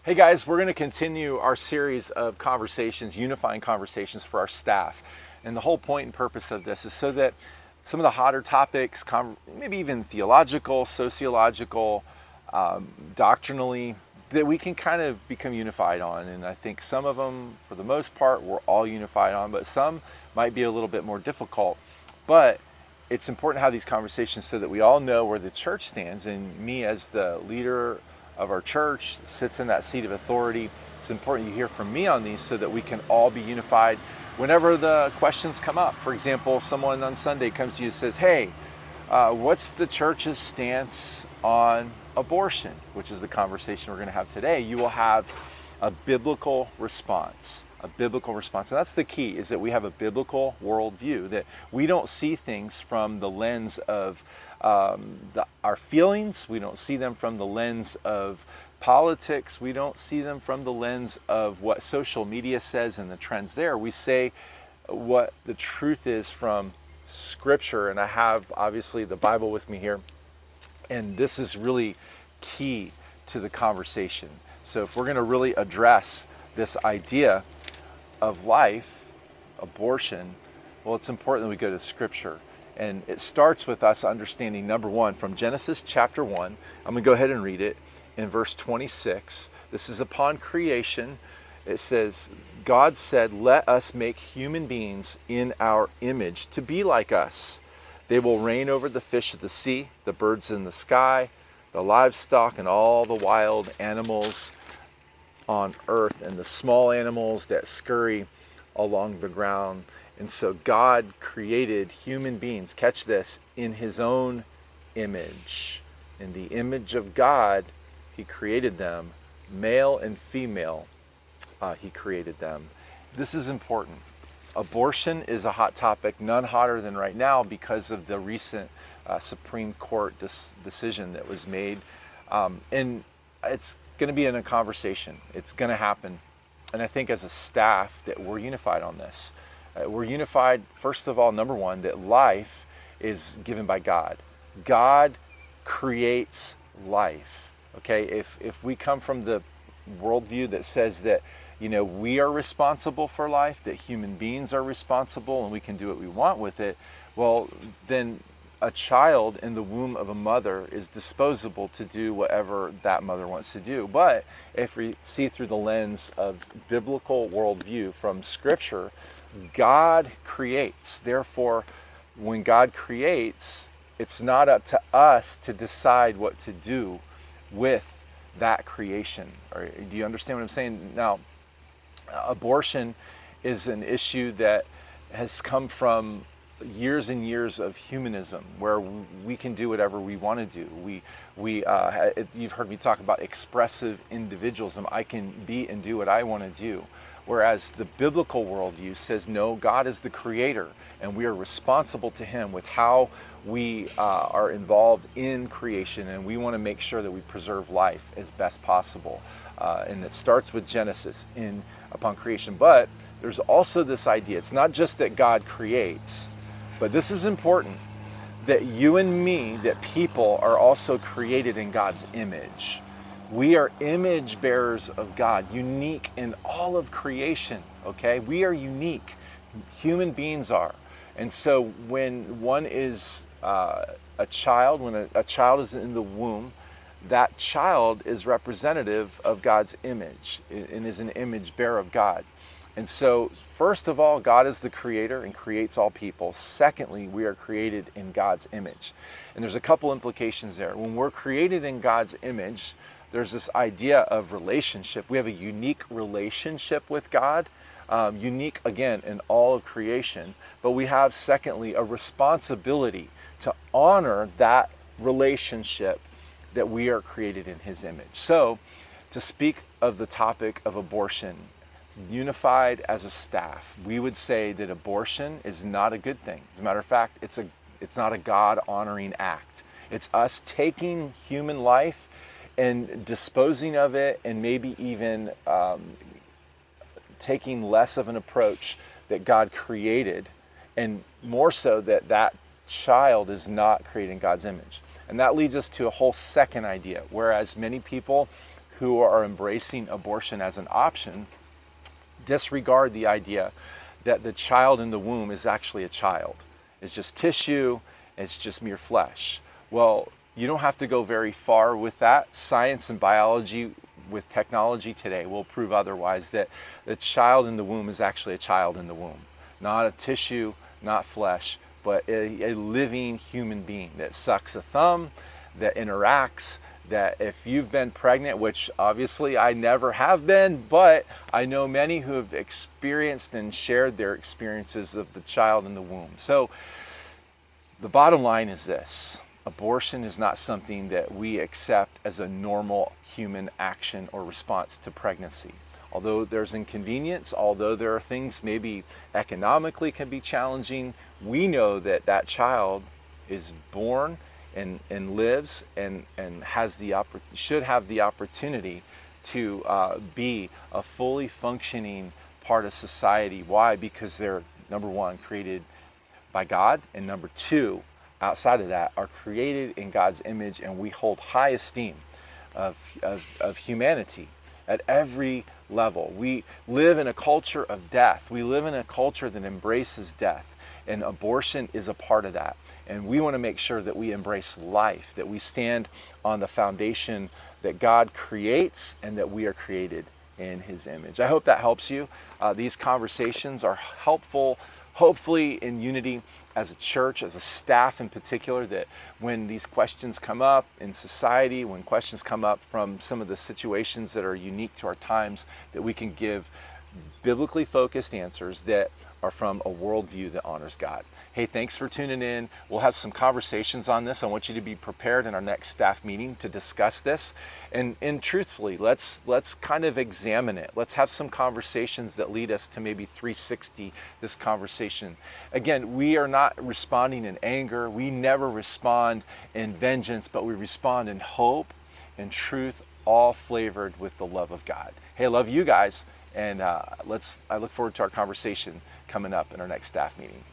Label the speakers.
Speaker 1: Hey guys, we're going to continue our series of conversations, unifying conversations for our staff. And the whole point and purpose of this is so that some of the hotter topics, maybe even theological, sociological, doctrinally, that we can kind of become unified on. And I think some of them, for the most part, we're all unified on, but some might be a little bit more difficult. But it's important to have these conversations so that we all know where the church stands. And me as the leader of our church sits in that seat of authority. It's important you hear from me on these so that we can all be unified whenever the questions come up. For example, someone on Sunday comes to you and says, hey, what's the church's stance on abortion? Which is the conversation we're going to have today. You will have a biblical response. A biblical response. And that's the key, is that we have a biblical worldview, that we don't see things from the lens of our feelings. We don't see them from the lens of politics. We don't see them from the lens of what social media says and the trends there. We say what the truth is from Scripture. And I have, obviously, the Bible with me here. And this is really key to the conversation. So if we're going to really address this idea of life, abortion, well, it's important that we go to Scripture. And it starts with us understanding, number one, from Genesis chapter 1. I'm going to go ahead and read it in verse 26. This is upon creation. It says, God said, let us make human beings in our image to be like us. They will reign over the fish of the sea, the birds in the sky, the livestock, and all the wild animals on earth, and the small animals that scurry along the ground. And so God created human beings, catch this, in his own image. In the image of God, he created them. Male and female, he created them. This is important. Abortion is a hot topic, none hotter than right now because of the recent Supreme Court decision that was made. And it's going to be in a conversation. It's going to happen. And I think as a staff that we're unified on this. We're unified, first of all, number one, that life is given by God. God creates life. Okay, if we come from the worldview that says that, we are responsible for life, that human beings are responsible and we can do what we want with it, well, then a child in the womb of a mother is disposable to do whatever that mother wants to do. But if we see through the lens of biblical worldview from Scripture, God creates. Therefore, when God creates, it's not up to us to decide what to do with that creation. Or, do you understand what I'm saying? Now, abortion is an issue that has come from years and years of humanism, where we can do whatever we want to do. You've heard me talk about expressive individualism. I can be and do what I want to do. Whereas the biblical worldview says, no, God is the creator, and we are responsible to him with how we are involved in creation, and we want to make sure that we preserve life as best possible. And it starts with Genesis upon creation. But there's also this idea, it's not just that God creates, but this is important, that you and me, that people are also created in God's image. We are image bearers of God, unique in all of creation, okay? We are unique. Human beings are. And so when one is a child, when a child is in the womb, that child is representative of God's image and is an image bearer of God. And so, first of all, God is the creator and creates all people. Secondly, we are created in God's image. And there's a couple implications there. When we're created in God's image, there's this idea of relationship. We have a unique relationship with God, unique, again, in all of creation. But we have, secondly, a responsibility to honor that relationship that we are created in his image. So, to speak of the topic of abortion, unified as a staff, we would say that abortion is not a good thing. As a matter of fact, it's not a God-honoring act. It's us taking human life and disposing of it, and maybe even taking less of an approach that God created, and more so that child is not created in God's image. And that leads us to a whole second idea, whereas many people who are embracing abortion as an option disregard the idea that the child in the womb is actually a child. It's just tissue, it's just mere flesh. Well, you don't have to go very far with that. Science and biology with technology today will prove otherwise, that the child in the womb is actually a child in the womb. Not a tissue, not flesh, but a living human being that sucks a thumb, that interacts, that if you've been pregnant, which obviously I never have been, but I know many who have experienced and shared their experiences of the child in the womb. So the bottom line is this: abortion is not something that we accept as a normal human action or response to pregnancy. Although there's inconvenience, although there are things maybe economically can be challenging, we know that that child is born and lives and has should have the opportunity to be a fully functioning part of society. Why? Because they're, number one, created by God, and number two, outside of that, are created in God's image, and we hold high esteem of humanity at every level. We live in a culture of death. We live in a culture that embraces death, and abortion is a part of that. And we want to make sure that we embrace life, that we stand on the foundation that God creates and that we are created in His image. I hope that helps you. These conversations are helpful, hopefully in unity as a church, as a staff in particular, that when these questions come up in society, when questions come up from some of the situations that are unique to our times, that we can give biblically focused answers that are from a worldview that honors God. Hey, thanks for tuning in. We'll have some conversations on this. I want you to be prepared in our next staff meeting to discuss this. And truthfully, let's kind of examine it. Let's have some conversations that lead us to maybe 360 this conversation. Again, we are not responding in anger. We never respond in vengeance, but we respond in hope and truth, all flavored with the love of God. Hey, I love you guys. And I look forward to our conversation coming up in our next staff meeting.